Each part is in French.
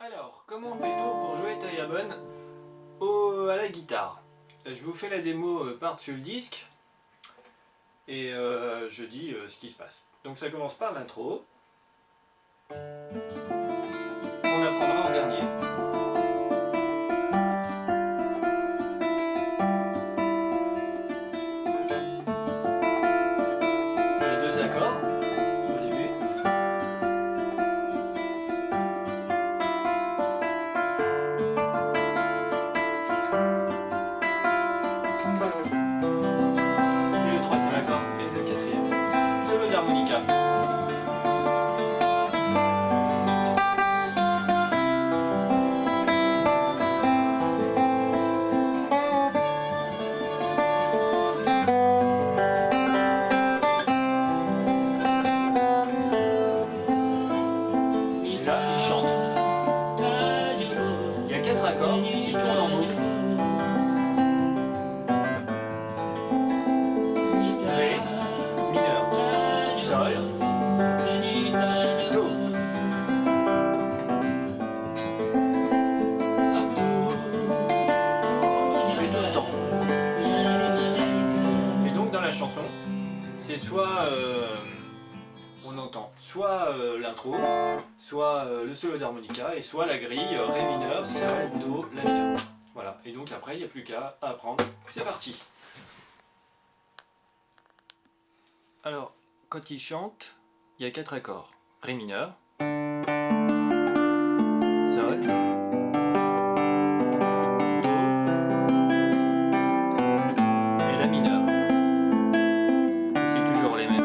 Alors, comment fait-on pour jouer Taillabonne à la guitare? Je vous fais la démo par-dessus le disque et je dis ce qui se passe. Donc ça commence par l'intro. On apprendra en dernier. Les deux accords au début. Et le troisième accord et le quatrième. Solo d'harmonica. Et là, il chante. Il y a 4 accords, il tourne en boucle. Ré, mineur, sol, do. Fait tout le temps. Et donc dans la chanson, c'est soit on entend soit l'intro, soit le solo d'harmonica, et soit la grille Ré mineur, Sol, Do, La mineur. Voilà, et donc après il n'y a plus qu'à apprendre. C'est parti. Alors, quand il chante, il y a 4 accords. Ré mineur, Sol, Do et La mineur. Et c'est toujours les mêmes.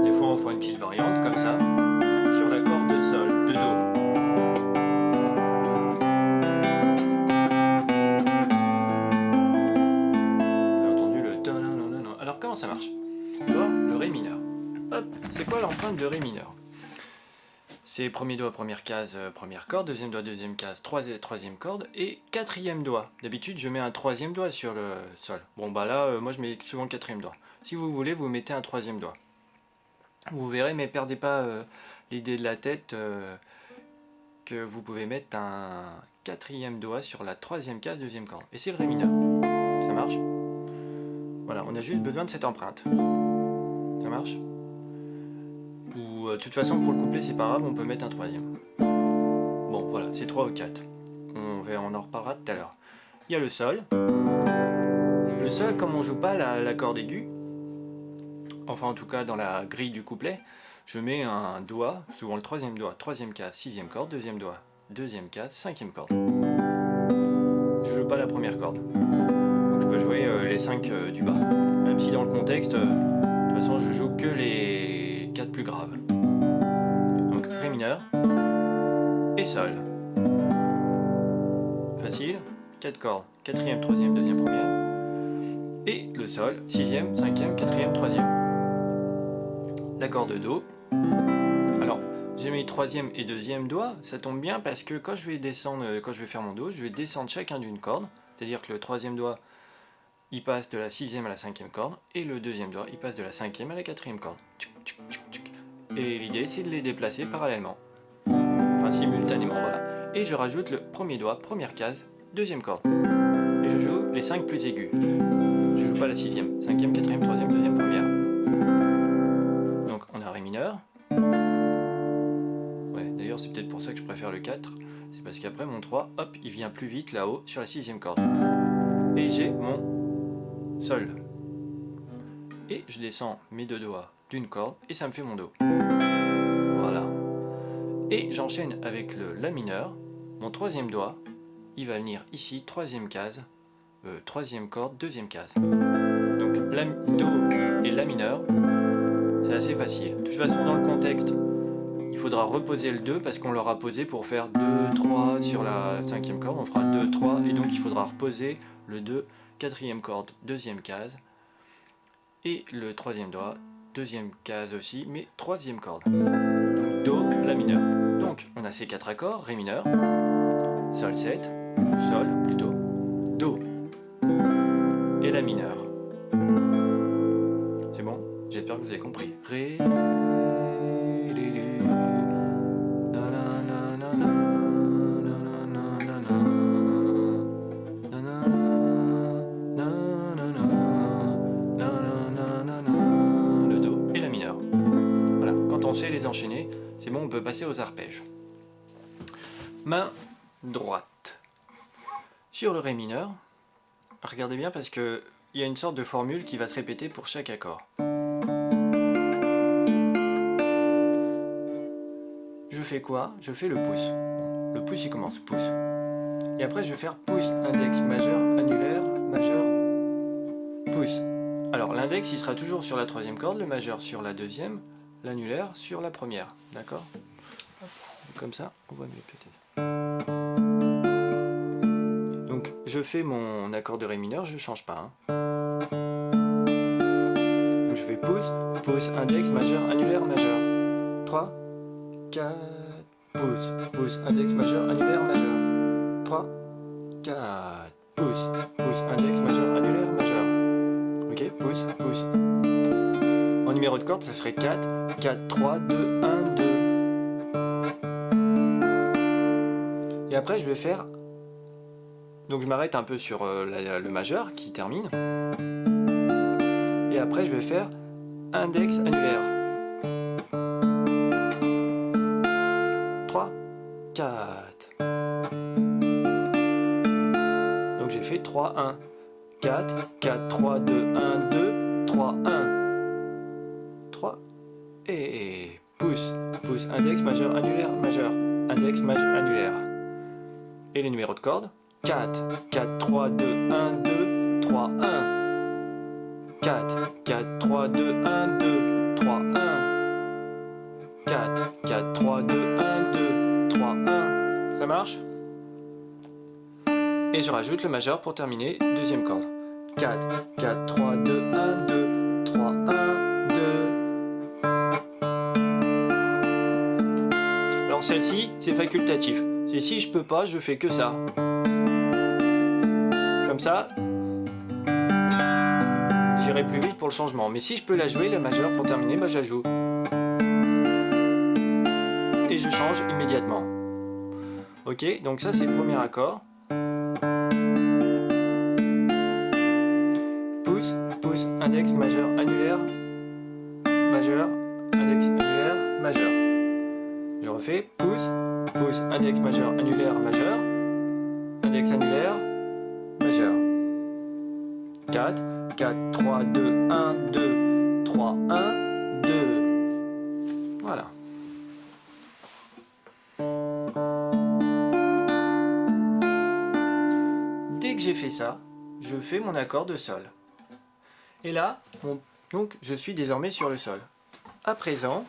Des fois on fera une petite variante comme ça, sur l'accord de Sol, de Do. Bien entendu le ta na na na na. Alors comment ça marche? D'abord le Ré mineur. Hop, c'est quoi l'empreinte de Ré mineur? C'est premier doigt, première case, première corde, deuxième doigt, deuxième case, troisième corde, et quatrième doigt. D'habitude je mets un troisième doigt sur le Sol. Bon bah là, moi je mets souvent le quatrième doigt. Si vous voulez, vous mettez un troisième doigt. Vous verrez, mais perdez pas l'idée de la tête que vous pouvez mettre un quatrième doigt sur la troisième case, deuxième corde. Et c'est le Ré mineur. Ça marche? Voilà, on a juste besoin de cette empreinte. Ça marche? Ou de toute façon, pour le couplet, c'est pas grave, on peut mettre un troisième. Bon, voilà, c'est 3 ou 4. On en reparlera tout à l'heure. Il y a le Sol. Le Sol, comme on joue pas la corde aiguë, enfin en tout cas dans la grille du couplet, je mets un doigt, souvent le troisième doigt, troisième case, sixième corde, deuxième doigt, deuxième case, cinquième corde. Je joue pas la première corde. Donc je peux jouer les 5 du bas. Même si dans le contexte, de toute façon je joue que les 4 plus graves. Donc Ré mineur et Sol. Facile, 4 cordes, quatrième, troisième, deuxième, première. Et le Sol, sixième, cinquième, quatrième, troisième. L'accord de Do. Alors, j'ai mis troisième et deuxième doigt, ça tombe bien parce que quand je vais descendre, quand je vais faire mon Do, je vais descendre chacun d'une corde, c'est-à-dire que le troisième doigt, il passe de la sixième à la cinquième corde, et le deuxième doigt, il passe de la cinquième à la quatrième corde. Et l'idée, c'est de les déplacer parallèlement, enfin simultanément, voilà. Et je rajoute le premier doigt, première case, deuxième corde, et je joue les 5 plus aigus. Je joue pas la sixième, cinquième, quatrième, troisième, deuxième, première. Donc on a Ré mineur. Ouais, d'ailleurs c'est peut-être pour ça que je préfère le 4. C'est parce qu'après mon 3, hop, il vient plus vite là-haut sur la sixième corde. Et j'ai mon Sol. Et je descends mes deux doigts d'une corde et ça me fait mon Do. Voilà. Et j'enchaîne avec le La mineur. Mon troisième doigt, il va venir ici, troisième case, troisième corde, deuxième case. Donc la, Do et La mineur, c'est assez facile. De toute façon, dans le contexte, il faudra reposer le 2 parce qu'on l'aura posé pour faire 2, 3 sur la cinquième corde. On fera 2, 3 et donc il faudra reposer le 2, quatrième corde, deuxième case. Et le troisième doigt, deuxième case aussi, mais troisième corde. Donc Do, La mineur. Donc on a ces 4 accords, Ré mineur, Sol 7, Sol plutôt, Do et La mineur. C'est bon? J'espère que vous avez compris. Ré, Ré, Ré, na, na, na, na, na, na, na, na, na, na, na, na, na, na, na, na, le Do et La mineur. Voilà, quand on sait les enchaîner, c'est bon, on peut passer aux arpèges. Main droite. Sur le Ré mineur, regardez bien parce que il y a une sorte de formule qui va se répéter pour chaque accord. Je fais quoi? Je fais le pouce. Le pouce il commence pouce. Et après je vais faire pouce, index, majeur, annulaire, majeur, pouce. Alors l'index il sera toujours sur la troisième corde, le majeur sur la deuxième, l'annulaire sur la première. D'accord? Comme ça, on voit mieux peut-être. Donc je fais mon accord de Ré mineur, je ne change pas. Donc je fais pouce, pouce, index, majeur, annulaire, majeur. 3, 4, pouce, pouce, index, majeur, annulaire, majeur. 3, 4, pouce, pouce, index, majeur, annulaire, majeur. Ok, pouce, pouce. En numéro de corde, ça serait 4, 4, 3, 2, 1, 2. Et après, je vais faire... Donc je m'arrête un peu sur le majeur qui termine. Et après, je vais faire index, annulaire. 3, 4. Donc j'ai fait 3, 1. 4, 4, 3, 2, 1, 2, 3, 1. 3. Et pouce, pouce, index, majeur, annulaire, majeur. Index, majeur, annulaire. Et les numéros de cordes. 4, 4, 3, 2, 1, 2, 3, 1. 4, 4, 3, 2, 1, 2, 3, 1. 4, 4, 3, 2, 1, 2, 3, 1. Ça marche? Et je rajoute le majeur pour terminer, deuxième corde. 4, 4, 3, 2, 1, 2, 3, 1, 2. Alors celle-ci, c'est facultatif. C'est si je peux pas, je fais que ça. Comme ça, j'irai plus vite pour le changement. Mais si je peux la jouer, la majeure, pour terminer, bah, je la joue. Et je change immédiatement. Ok, donc ça c'est le premier accord. Pouce, pouce, index, majeur, annulaire, majeur, index, annulaire, majeur. Je refais pouce, pouce, index, majeur, annulaire, majeur, index, annulaire, majeur. 4, 4, 3, 2, 1, 2, 3, 1, 2. Voilà. Dès que j'ai fait ça, je fais mon accord de sol. Et là, donc je suis désormais sur le sol. À présent,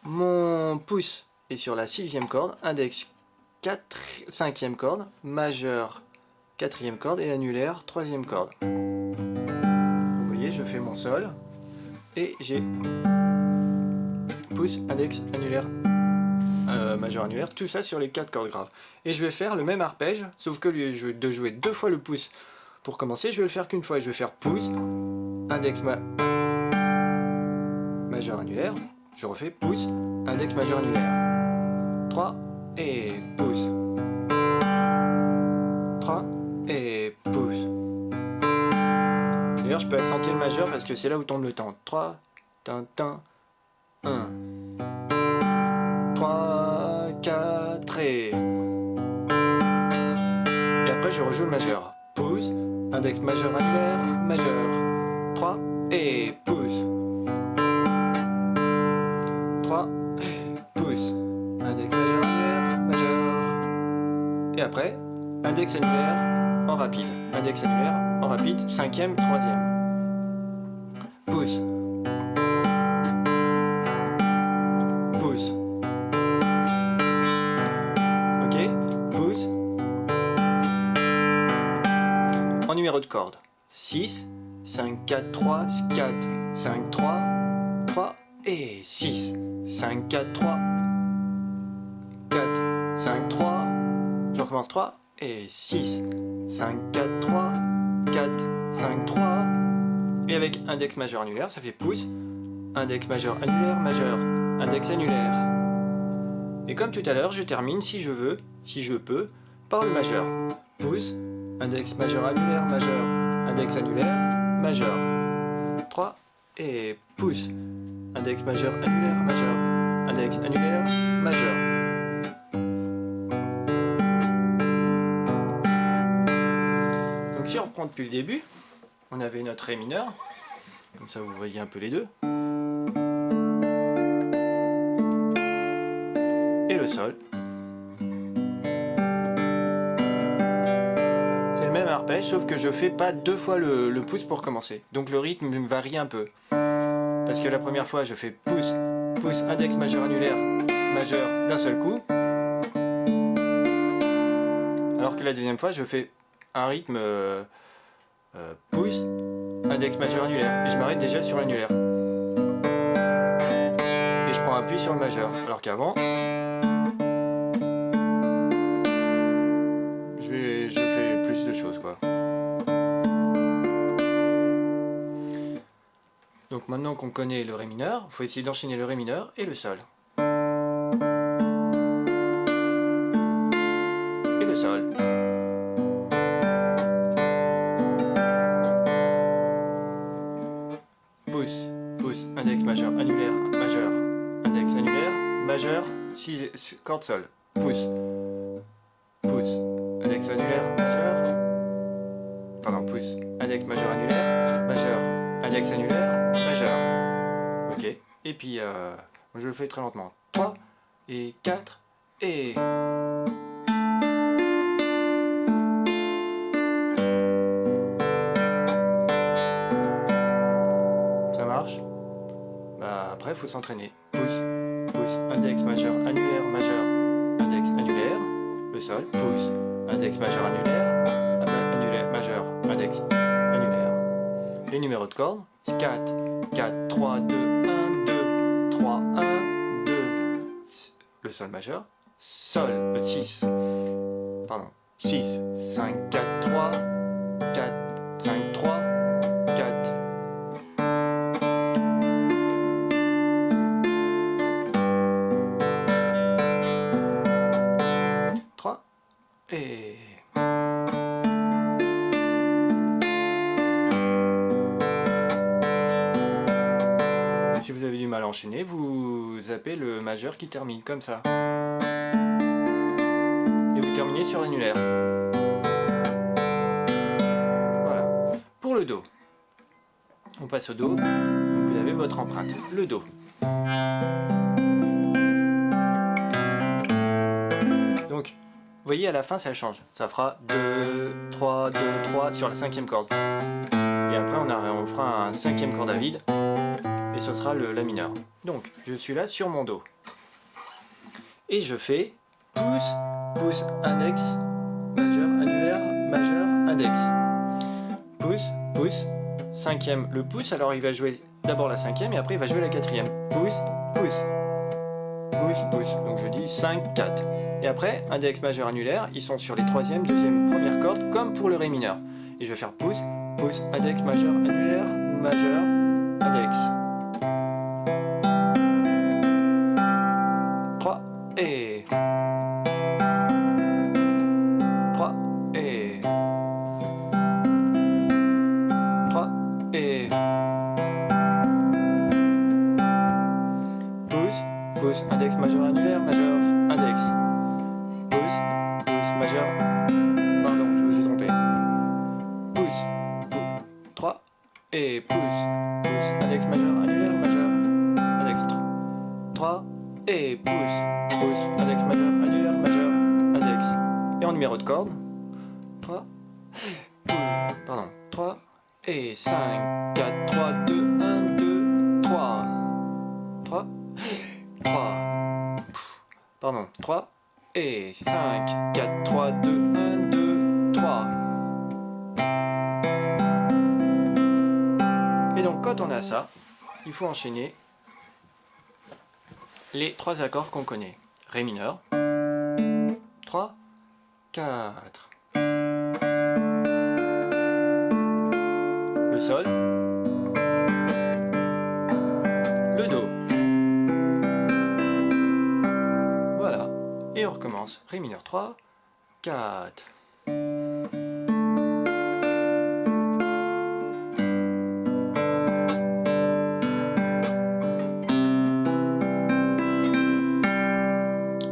mon pouce est sur la sixième corde, index 4, cinquième corde, majeur quatrième corde et annulaire troisième corde. Vous voyez, je fais mon sol et j'ai pouce, index, annulaire, majeur, annulaire, tout ça sur les 4 cordes graves. Et je vais faire le même arpège, sauf que lieu de jouer 2 fois le pouce pour commencer, je vais le faire qu'une fois. Je vais faire pouce, index, majeur, annulaire. Je refais pouce, index, majeur, annulaire. 3 et pouce. 3 et pouce. D'ailleurs, je peux accentuer le majeur parce que c'est là où tombe le temps. 3, tin, 1. 3, 4 et après, je rejoue le majeur. Pouce, index, majeur, annulaire, majeur. 3 et pouce. 3, pouce, index, majeur, annulaire, majeur. Et après, index annulaire en rapide. Index annulaire en rapide, cinquième, troisième. Pouce. Pouce. Ok, pouce. En numéro de corde. 6, 5, 4, 3, 4, 5, 3, 3 et 6. 5, 4, 3. 4, 5, 3. Je recommence 3 et 6. 5, 4, 3. 4, 5, 3. Et avec index majeur annulaire, ça fait pouce. Index majeur annulaire, majeur. Index annulaire. Et comme tout à l'heure, je termine, si je veux, si je peux, par le majeur. Pouce, index majeur annulaire, majeur. Index annulaire, majeur. 3 et pouce. Index majeur annulaire, majeur. Index annulaire, majeur. Donc si on reprend depuis le début, on avait notre ré mineur. Comme ça vous voyez un peu les deux. Et le sol. C'est le même arpège, sauf que je fais pas deux fois le pouce pour commencer. Donc le rythme varie un peu. Parce que la première fois je fais pouce, pouce, index majeur annulaire, majeur d'un seul coup. Alors que la deuxième fois je fais un rythme pouce, index majeur annulaire. Et je m'arrête déjà sur l'annulaire. Et je prends appui sur le majeur. Alors qu'avant, je fais plus de choses quoi. Donc maintenant qu'on connaît le ré mineur, il faut essayer d'enchaîner le ré mineur et le sol. Et le sol. Pouce, pouce, index majeur, annulaire, majeur, index annulaire, majeur, 6 cordes sol. Pouce, pouce, index annulaire, majeur, pardon, pouce, index majeur annulaire, majeur, index annulaire, majeur. Ok, et puis je le fais très lentement. 3 et 4 et... Ça marche? Bah après il faut s'entraîner. Pouce, pouce, index majeur, annulaire, majeur, index annulaire, le sol, pouce, index majeur, annulaire, annulaire, majeur, index annulaire. Les numéros de cordes, c'est 4, 4, 3, 2, 1, 2, 3, 1, 2, le sol majeur, sol, 6, pardon, 6, 5, 4, 3, 4, 5, 3, 4. Et... si vous avez du mal à enchaîner, vous zappez le majeur qui termine comme ça. Et vous terminez sur l'annulaire. Voilà. Pour le Do, on passe au Do. Donc vous avez votre empreinte, le Do. Donc, vous voyez, à la fin, ça change. Ça fera 2, 3, 2, 3 sur la cinquième corde. Et après, on fera un cinquième corde à vide. Et ce sera le La mineur. Donc, je suis là sur mon Do. Et je fais pouce, pouce, index, majeur, annulaire, majeur, index. Pouce, pouce, cinquième. Le pouce, alors il va jouer d'abord la cinquième et après il va jouer la quatrième. Pouce, pouce. Pouce, pouce. Donc je dis 5, 4. Et après, index majeur annulaire, ils sont sur les troisième, deuxième, première corde, comme pour le ré mineur. Et je vais faire pouce, pouce, index majeur annulaire, majeur, index. 3 et 3 et 3 et pouce, pouce, index majeur annulaire, majeur, index. Pouce, pouce, majeur, pardon, je me suis trompé. Pouce, pouce, 3 et pouce, pouce, index majeur, annulaire, majeur, index 3 et pouce, pouce, index majeur, annulaire, majeur, index. Et en numéro de corde, 3, pardon, 3 et 5, 4, 3, 2, 1, 2, 3. 3, 3, pardon, 3 et 5, 4, 3, 2, 1, 2, 3. Et donc quand on a ça, il faut enchaîner les 3 accords qu'on connaît. Ré mineur, 3, 4. Le sol, le do. Voilà, et on recommence. Ré mineur 3, 4.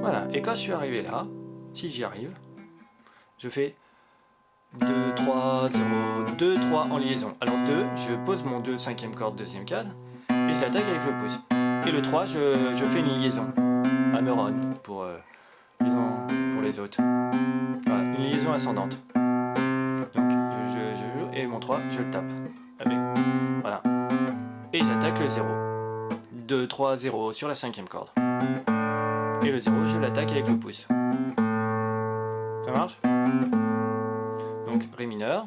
Voilà, et quand je suis arrivé là, si j'y arrive, je fais 2, 3, 0, 2, 3 en liaison. Alors 2, je pose mon 2 cinquième corde, deuxième case, et j'attaque avec le pouce. Et le 3, je fais une liaison. Hammer-on pour les autres. Voilà, une liaison ascendante. Donc je joue, et mon 3, je le tape. Avec, voilà. Et j'attaque le 0. 2, 3, 0 sur la cinquième corde. Et le 0, je l'attaque avec le pouce. Ça marche? Donc Ré mineur,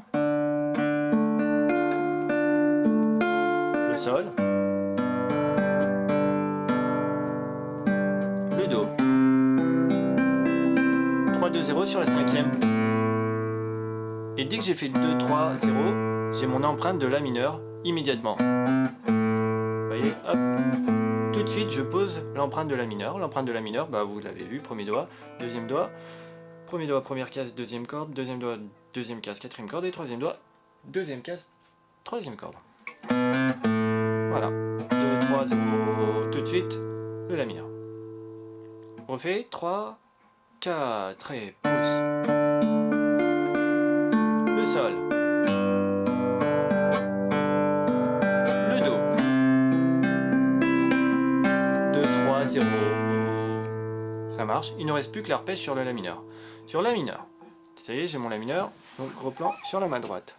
le sol, le do, 3, 2, 0 sur la cinquième. Et dès que j'ai fait 2, 3, 0, j'ai mon empreinte de La mineur immédiatement. Vous voyez, hop, tout de suite je pose l'empreinte de La mineur. L'empreinte de La mineur, bah, vous l'avez vu, premier doigt, deuxième doigt, premier doigt, première case, deuxième corde, deuxième doigt, deuxième case, quatrième corde, et troisième doigt, deuxième case, troisième corde. Voilà, 2, 3, 0, tout de suite, le La mineur. On fait 3, 4, et pouce. Le sol. Le do. 2, 3, 0. Ça marche, il ne reste plus que l'arpège sur le La mineur. Sur La mineur, ça y est, j'ai mon La mineur, donc gros plan sur la main droite.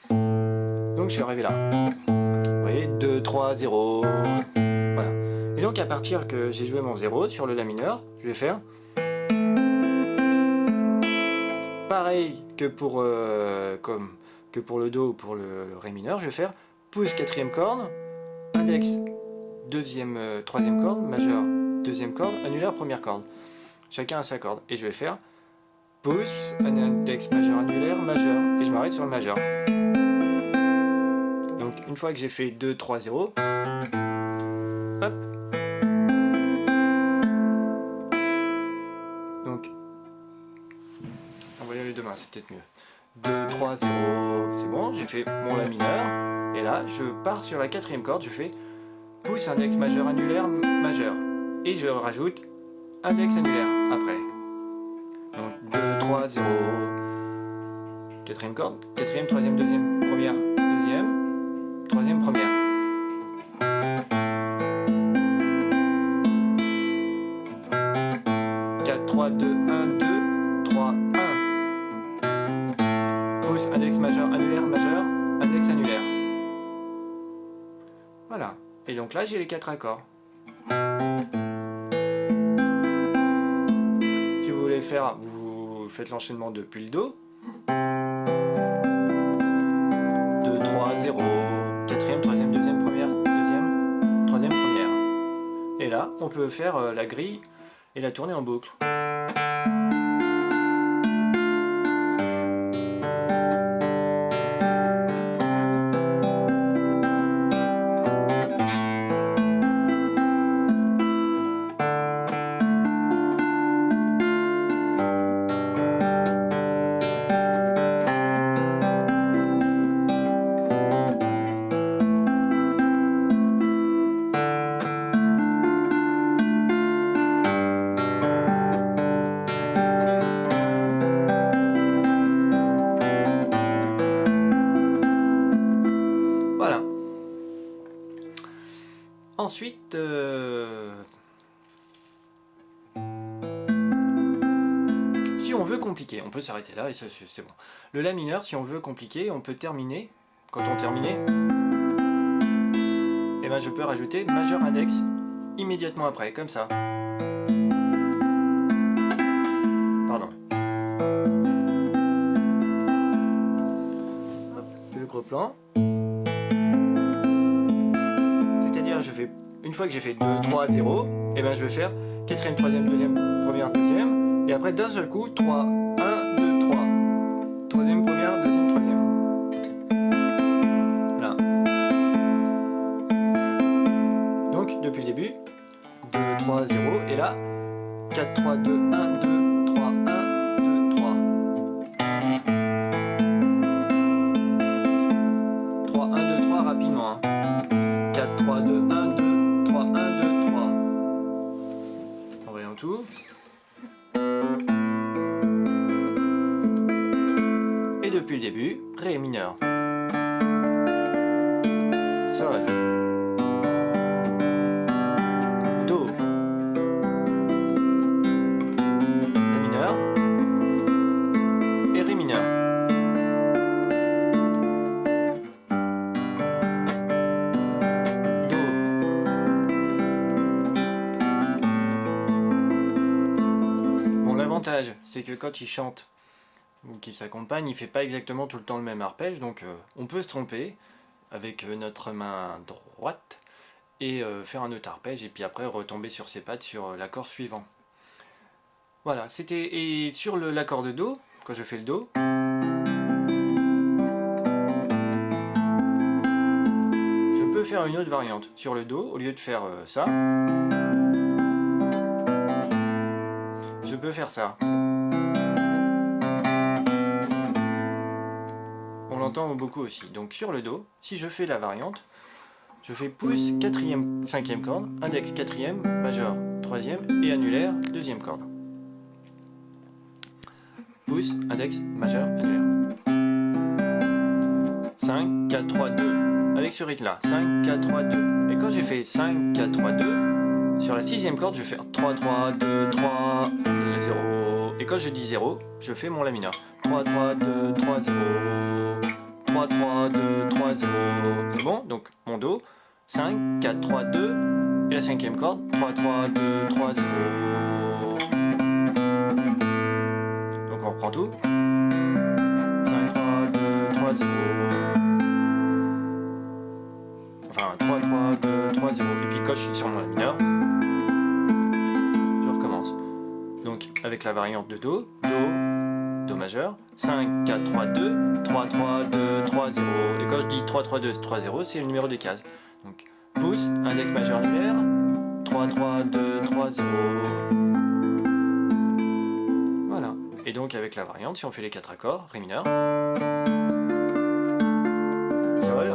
Donc je suis arrivé là. Vous voyez, 2, 3, 0. Voilà. Et donc à partir que j'ai joué mon 0 sur le La mineur, je vais faire pareil que pour, le Do ou pour le Ré mineur, je vais faire pouce quatrième corde, index deuxième, troisième corde, majeur deuxième corde, annulaire première corde. Chacun a sa corde. Et je vais faire pouce, un index majeur, annulaire, majeur. Et je m'arrête sur le majeur. Donc une fois que j'ai fait 2, 3, 0, hop. Donc, on va y aller demain, c'est peut-être mieux. 2, 3, 0, c'est bon, j'ai fait mon La mineur. Et là, je pars sur la quatrième corde, je fais pouce, index majeur, annulaire, majeur. Et je rajoute index annulaire après. Donc 2, 3, 0. Quatrième corde, quatrième, troisième, deuxième, première, deuxième, troisième, première. Quatre, 3, 2, 1, 2, 3, 1. Pouce, index majeur, annulaire, majeur, index annulaire. Voilà. Et donc là, j'ai les 4 accords. Si vous voulez faire, vous faites l'enchaînement depuis le Do. 2, 3, 0, quatrième, troisième, deuxième, première, deuxième, troisième, première. Et là, on peut faire la grille et la tourner en boucle. Voilà. Ensuite, si on veut compliquer, on peut s'arrêter là et ça c'est bon. Le La mineur, si on veut compliquer, on peut terminer. Quand on terminait, et ben je peux rajouter majeur index immédiatement après, comme ça. Pardon. Hop, le gros plan. C'est-à-dire, je fais une fois que j'ai fait 2, 3, 0, et ben je vais faire quatrième, troisième, deuxième, première, deuxième, et après d'un seul coup, 3, 1, 2, 3. Troisième, première, deuxième, troisième. Voilà. Donc, depuis le début, 2, 3, 0, et là, 4, 3, 2, 1, 2, 3, 1, 2, 3. 3, 1, 2, 3, rapidement. Hein. 4, 3, 2, 1, 2, 3, 1, 2, 3. On voyons tout. Et depuis le début, Ré mineur. Sol. Do. La mineur. Et Ré mineur. Do. Bon, l'avantage, c'est que quand il chante ou qu'il s'accompagne, il fait pas exactement tout le temps le même arpège, donc on peut se tromper avec notre main droite et faire un autre arpège et puis après retomber sur ses pattes sur l'accord suivant. Voilà, c'était. Et sur l'accord de Do, quand je fais le Do, je peux faire une autre variante. Sur le Do, au lieu de faire ça, je peux faire ça. On l'entend beaucoup aussi. Donc sur le Do, si je fais la variante, je fais pouce, quatrième, cinquième corde, index, quatrième, majeur, troisième et annulaire, deuxième corde. Pouce, index, majeur, annulaire. 5, 4, 3, 2. Avec ce rythme-là, 5, 4, 3, 2. Et quand j'ai fait 5, 4, 3, 2, sur la sixième corde, je vais faire 3, 3, 2, 3, 0. Et quand je dis 0, je fais mon La mineur. 3, 3, 2, 3, 0. 3, 3, 2, 3, 0. C'est bon? Donc mon Do, 5, 4, 3, 2. Et la cinquième corde, 3, 3, 2, 3, 0. Donc on reprend tout. 5, 3, 2, 3, 0. Enfin, 3, 3, 2, 3, 0. Et puis quand je suis sur mon La mineur, je recommence. Donc avec la variante de Do, Do majeur, 5, 4, 3, 2, 3, 3, 2, 3, 0. Et quand je dis 3, 3, 2, 3, 0, c'est le numéro des cases. Donc pouce, index majeur annulaire, 3, 3, 2, 3, 0. Voilà. Et donc avec la variante, si on fait les 4 accords, Ré mineur, Sol,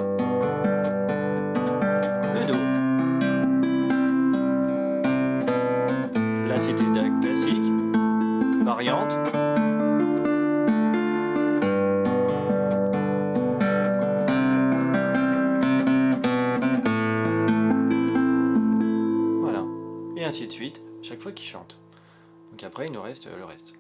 le Do. Là c'était de la classique, variante. Voilà. Et ainsi de suite, chaque fois qu'il chante. Donc après il nous reste le reste.